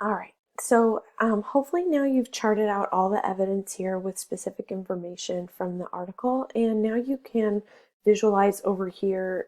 All right. So hopefully now you've charted out all the evidence here with specific information from the article, and now you can visualize over here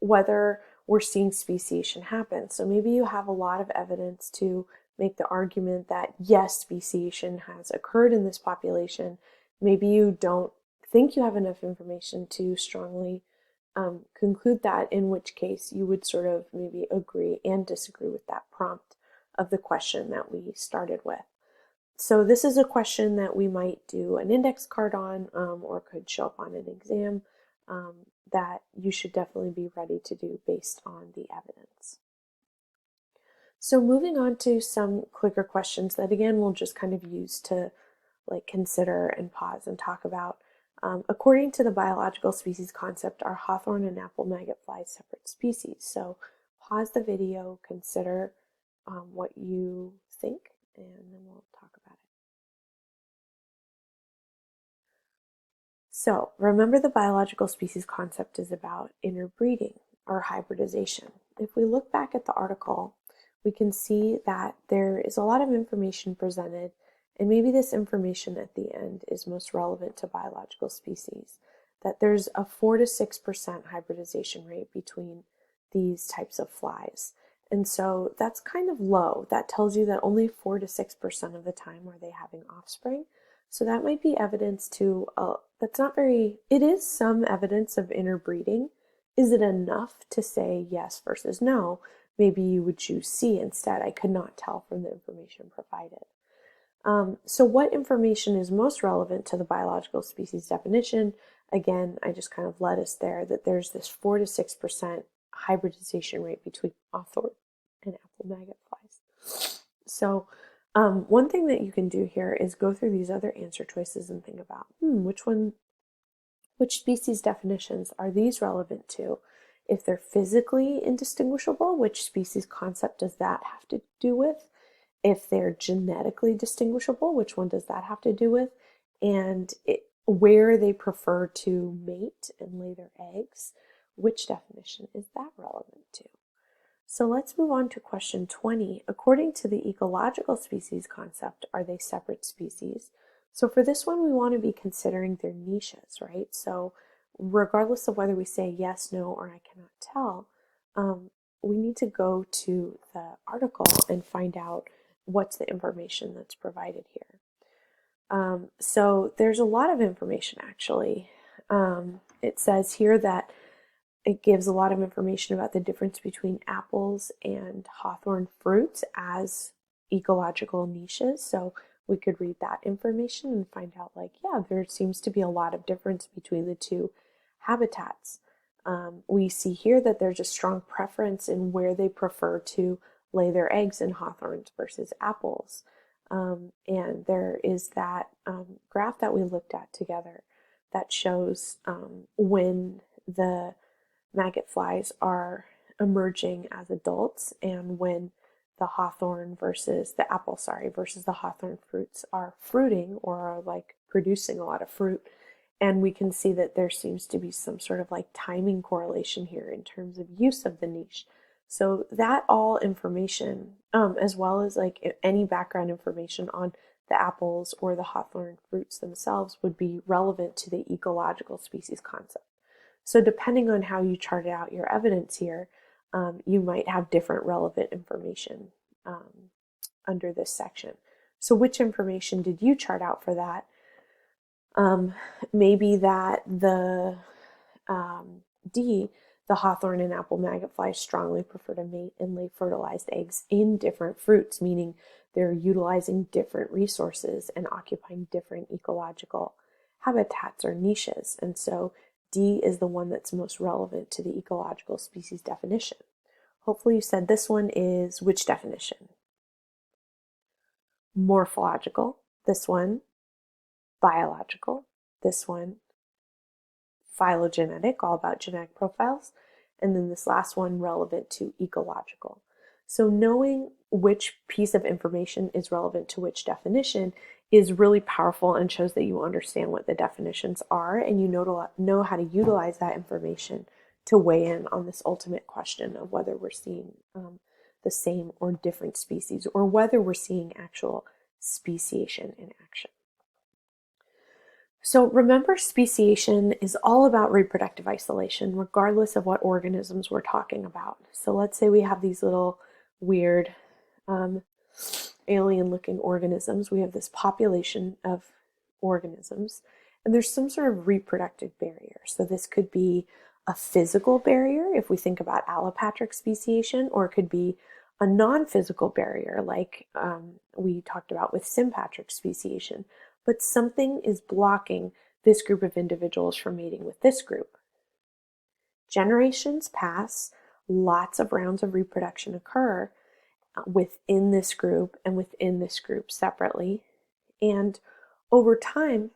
whether we're seeing speciation happen. So maybe you have a lot of evidence to make the argument that yes, speciation has occurred in this population. Maybe you don't think you have enough information to strongly conclude that, in which case you would sort of maybe agree and disagree with that prompt of the question that we started with. So this is a question that we might do an index card on or could show up on an exam that you should definitely be ready to do based on the evidence. So moving on to some clicker questions that again we'll just kind of use to consider and pause and talk about. According to the biological species concept, are hawthorn and apple maggot flies separate species? So pause the video, consider what you think, and then we'll talk about it. So remember, the biological species concept is about interbreeding or hybridization. If we look back at the article, we can see that there is a lot of information presented, and maybe this information at the end is most relevant to biological species, that there's a 4 to 6% hybridization rate between these types of flies. And so that's kind of low. That tells you that only 4 to 6% of the time are they having offspring. So that might be evidence to, that's not very, it is some evidence of interbreeding. Is it enough to say yes versus no? Maybe you would choose C instead. I could not tell from the information provided. So what information is most relevant to the biological species definition? Again, I just kind of led us there that there's this 4 to 6% hybridization rate between hawthorn and apple maggot flies. So one thing that you can do here is go through these other answer choices and think about which species definitions are these relevant to? If they're physically indistinguishable, which species concept does that have to do with? If they're genetically distinguishable, which one does that have to do with? And where they prefer to mate and lay their eggs, which definition is that relevant to? So let's move on to question 20. According to the ecological species concept, are they separate species? So for this one, we want to be considering their niches, right? So regardless of whether we say yes, no, or I cannot tell, we need to go to the article and find out what's the information that's provided here. So there's a lot of information actually. It says here that it gives a lot of information about the difference between apples and hawthorn fruits as ecological niches. So we could read that information and find out yeah, there seems to be a lot of difference between the two habitats. We see here that there's a strong preference in where they prefer to lay their eggs in hawthorns versus apples. And there is that graph that we looked at together that shows when the maggot flies are emerging as adults and when the hawthorn versus the apple, versus the hawthorn fruits are fruiting or are producing a lot of fruit. And we can see that there seems to be some sort of timing correlation here in terms of use of the niche. So that all information, as well as any background information on the apples or the hawthorn fruits themselves, would be relevant to the ecological species concept. So depending on how you charted out your evidence here, you might have different relevant information under this section. So which information did you chart out for that? Maybe that the D, the hawthorn and apple maggot flies strongly prefer to mate and lay fertilized eggs in different fruits, meaning they're utilizing different resources and occupying different ecological habitats or niches. And so D is the one that's most relevant to the ecological species definition. Hopefully you said this one is which definition? Morphological. This one, biological. This one, phylogenetic, all about genetic profiles. And then this last one, relevant to ecological. So knowing which piece of information is relevant to which definition is really powerful and shows that you understand what the definitions are and you know how to utilize that information to weigh in on this ultimate question of whether we're seeing the same or different species, or whether we're seeing actual speciation in action. So remember, speciation is all about reproductive isolation, regardless of what organisms we're talking about. So let's say we have these little weird alien-looking organisms. We have this population of organisms, and there's some sort of reproductive barrier. So this could be a physical barrier, if we think about allopatric speciation, or it could be a non-physical barrier, like we talked about with sympatric speciation. But something is blocking this group of individuals from mating with this group. Generations pass, lots of rounds of reproduction occur within this group and within this group separately. And over time,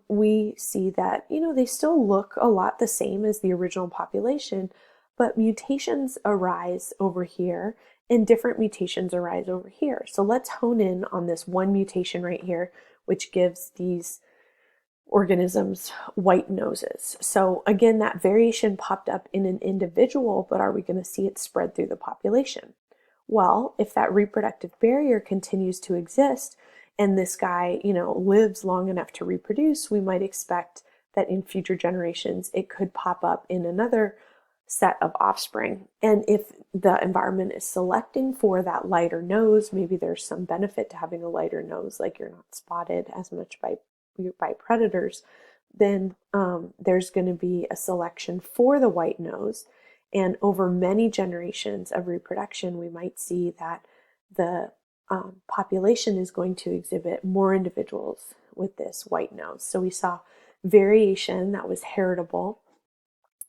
we see that, they still look a lot the same as the original population, but mutations arise over here and different mutations arise over here. So let's hone in on this one mutation right here, which gives these organisms white noses. So again, that variation popped up in an individual, but are we going to see it spread through the population? Well, if that reproductive barrier continues to exist and this guy, lives long enough to reproduce, we might expect that in future generations, it could pop up in another set of offspring. And if the environment is selecting for that lighter nose, maybe there's some benefit to having a lighter nose, like you're not spotted as much by predators, then there's going to be a selection for the white nose. And over many generations of reproduction, we might see that the population is going to exhibit more individuals with this white nose. So we saw variation that was heritable,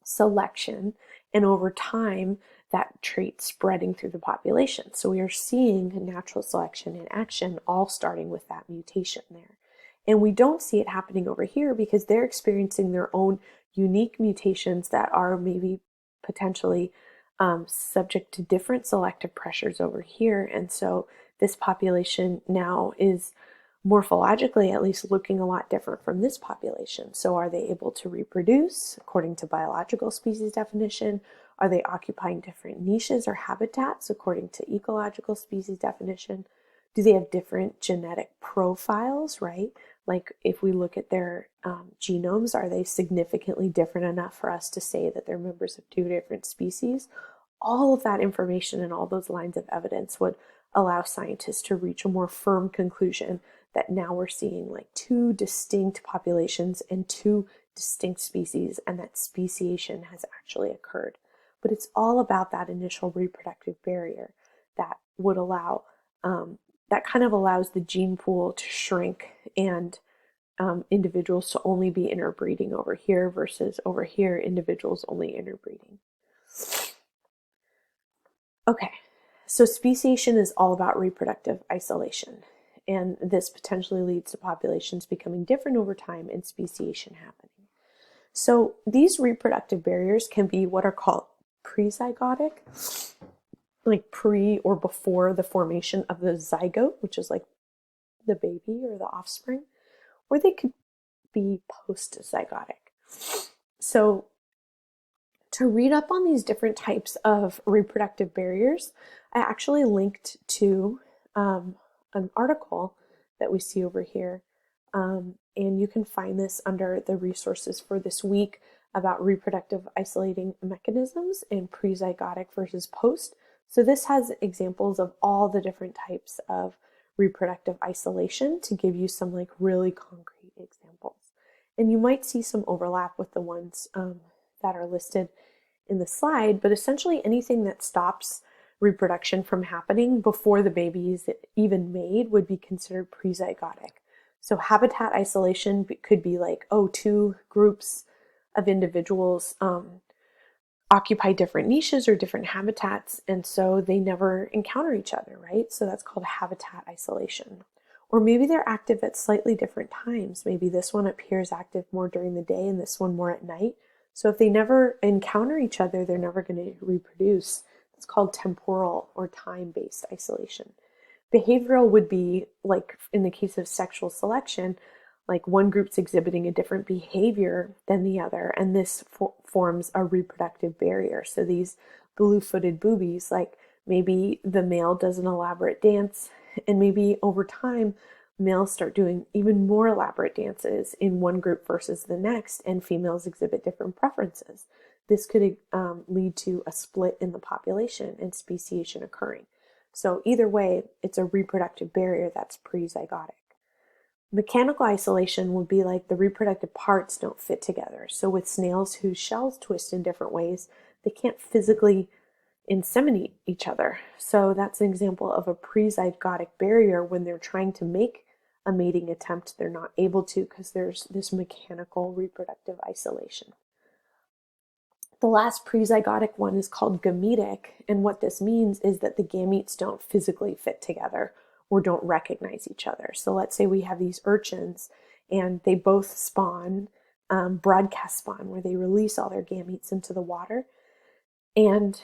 selection, and over time, that trait spreading through the population. So we are seeing natural selection in action, all starting with that mutation there. And we don't see it happening over here because they're experiencing their own unique mutations that are maybe potentially subject to different selective pressures over here. And so this population now is morphologically at least looking a lot different from this population. So are they able to reproduce according to biological species definition? Are they occupying different niches or habitats according to ecological species definition? Do they have different genetic profiles, right? Like if we look at their genomes, are they significantly different enough for us to say that they're members of two different species? All of that information and all those lines of evidence would allow scientists to reach a more firm conclusion that now we're seeing like two distinct populations and two distinct species, and that speciation has actually occurred. But it's all about that initial reproductive barrier that would allow, that kind of allows the gene pool to shrink and individuals to only be interbreeding over here versus over here, individuals only interbreeding. Okay, so speciation is all about reproductive isolation. And this potentially leads to populations becoming different over time and speciation happening. So these reproductive barriers can be what are called prezygotic, like pre or before the formation of the zygote, which is like the baby or the offspring, or they could be post-zygotic. So to read up on these different types of reproductive barriers, I actually linked to an article that we see over here. And you can find this under the resources for this week about reproductive isolating mechanisms in prezygotic versus post. So this has examples of all the different types of reproductive isolation to give you some like really concrete examples. And you might see some overlap with the ones that are listed in the slide, but essentially anything that stops reproduction from happening before the baby is even made would be considered prezygotic. So habitat isolation could be like, two groups of individuals occupy different niches or different habitats, and so they never encounter each other, right? So that's called habitat isolation. Or maybe they're active at slightly different times. Maybe this one appears active more during the day and this one more at night. So if they never encounter each other, they're never going to reproduce. It's called temporal or time-based isolation. Behavioral would be, like in the case of sexual selection, like one group's exhibiting a different behavior than the other, and this forms a reproductive barrier. So these blue-footed boobies, like Maybe the male does an elaborate dance, and maybe over time, males start doing even more elaborate dances in one group versus the next, and females exhibit different preferences. This could lead to a split in the population and speciation occurring. So either way, it's a reproductive barrier that's prezygotic. Mechanical isolation would be like the reproductive parts don't fit together. So with snails whose shells twist in different ways, they can't physically inseminate each other. So that's an example of a prezygotic barrier. When they're trying to make a mating attempt, they're not able to because there's this mechanical reproductive isolation. The last prezygotic one is called gametic, and what this means is that the gametes don't physically fit together or don't recognize each other. So let's say we have these urchins and they both spawn, broadcast spawn, where they release all their gametes into the water. And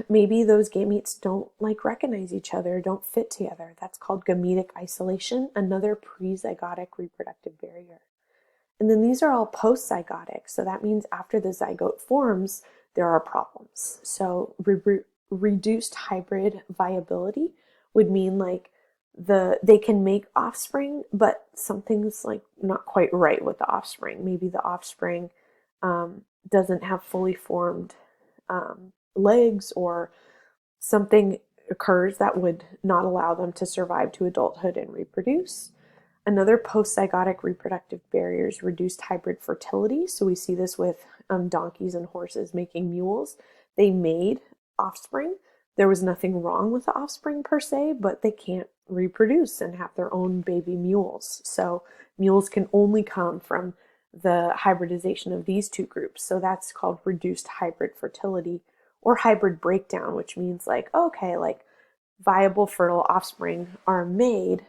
maybe those gametes don't recognize each other, don't fit together. That's called gametic isolation, another prezygotic reproductive barrier. And then these are all postzygotic. So that means after the zygote forms, there are problems. So reduced hybrid viability would mean they can make offspring, but something's not quite right with the offspring. Maybe the offspring doesn't have fully formed legs, or something occurs that would not allow them to survive to adulthood and reproduce. Another postzygotic reproductive barrier is reduced hybrid fertility. So we see this with donkeys and horses making mules. They made offspring. There was nothing wrong with the offspring per se, but they can't reproduce and have their own baby mules. So mules can only come from the hybridization of these two groups. So that's called reduced hybrid fertility, or hybrid breakdown, which means viable fertile offspring are made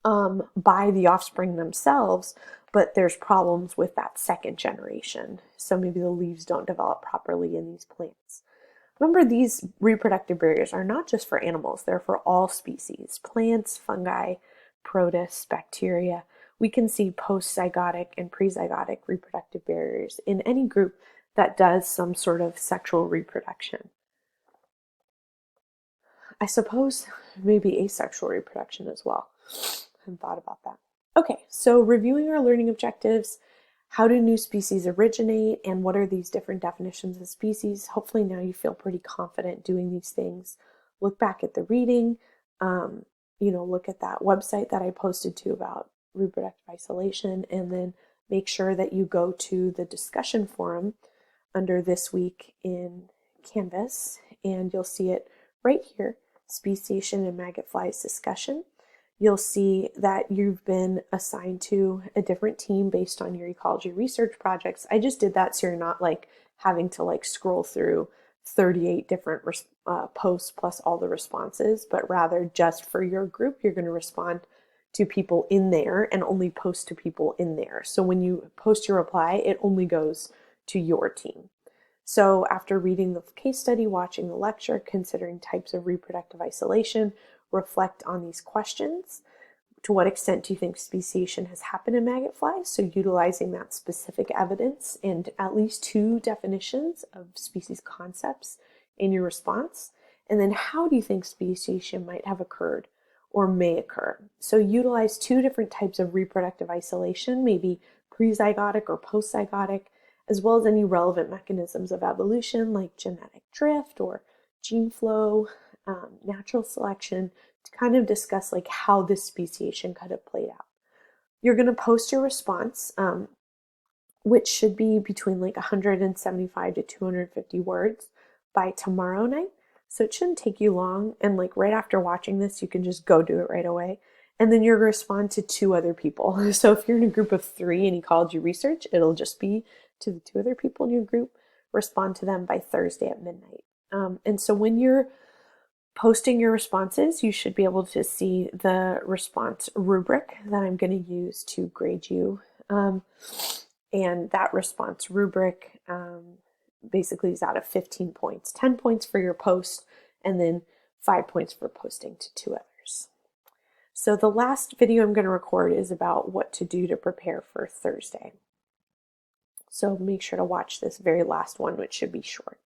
by the offspring themselves, but there's problems with that second generation. So maybe the leaves don't develop properly in these plants. Remember, these reproductive barriers are not just for animals, they're for all species: plants, fungi, protists, bacteria. We can see postzygotic and prezygotic reproductive barriers in any group that does some sort of sexual reproduction. I suppose maybe asexual reproduction as well. I hadn't thought about that. Okay, so reviewing our learning objectives, how do new species originate, and what are these different definitions of species? Hopefully now you feel pretty confident doing these things. Look back at the reading, look at that website that I posted to about reproductive isolation, and then make sure that you go to the discussion forum under This Week in Canvas, and you'll see it right here, Speciation and Maggot Flies Discussion. You'll see that you've been assigned to a different team based on your ecology research projects. I just did that so you're not having to scroll through 38 different posts plus all the responses, but rather just for your group, you're going to respond to people in there and only post to people in there. So when you post your reply, it only goes to your team. So after reading the case study, watching the lecture, considering types of reproductive isolation, reflect on these questions. To what extent do you think speciation has happened in maggot flies? So utilizing that specific evidence and at least 2 definitions of species concepts in your response. And then how do you think speciation might have occurred or may occur? So utilize 2 different types of reproductive isolation, maybe prezygotic or postzygotic, as well as any relevant mechanisms of evolution like genetic drift or gene flow, natural selection, to kind of discuss how this speciation could have played out. You're going to post your response, which should be between 175 to 250 words by tomorrow night. So it shouldn't take you long. And right after watching this, you can just go do it right away. And then you're going to respond to 2 other people. So if you're in a group of 3 in ecology research, it'll just be to the 2 other people in your group. Respond to them by Thursday at midnight. And so when you're posting your responses, you should be able to see the response rubric that I'm going to use to grade you. And that response rubric basically is out of 15 points, 10 points for your post, and then 5 points for posting to 2 others. So the last video I'm going to record is about what to do to prepare for Thursday. So make sure to watch this very last one, which should be short.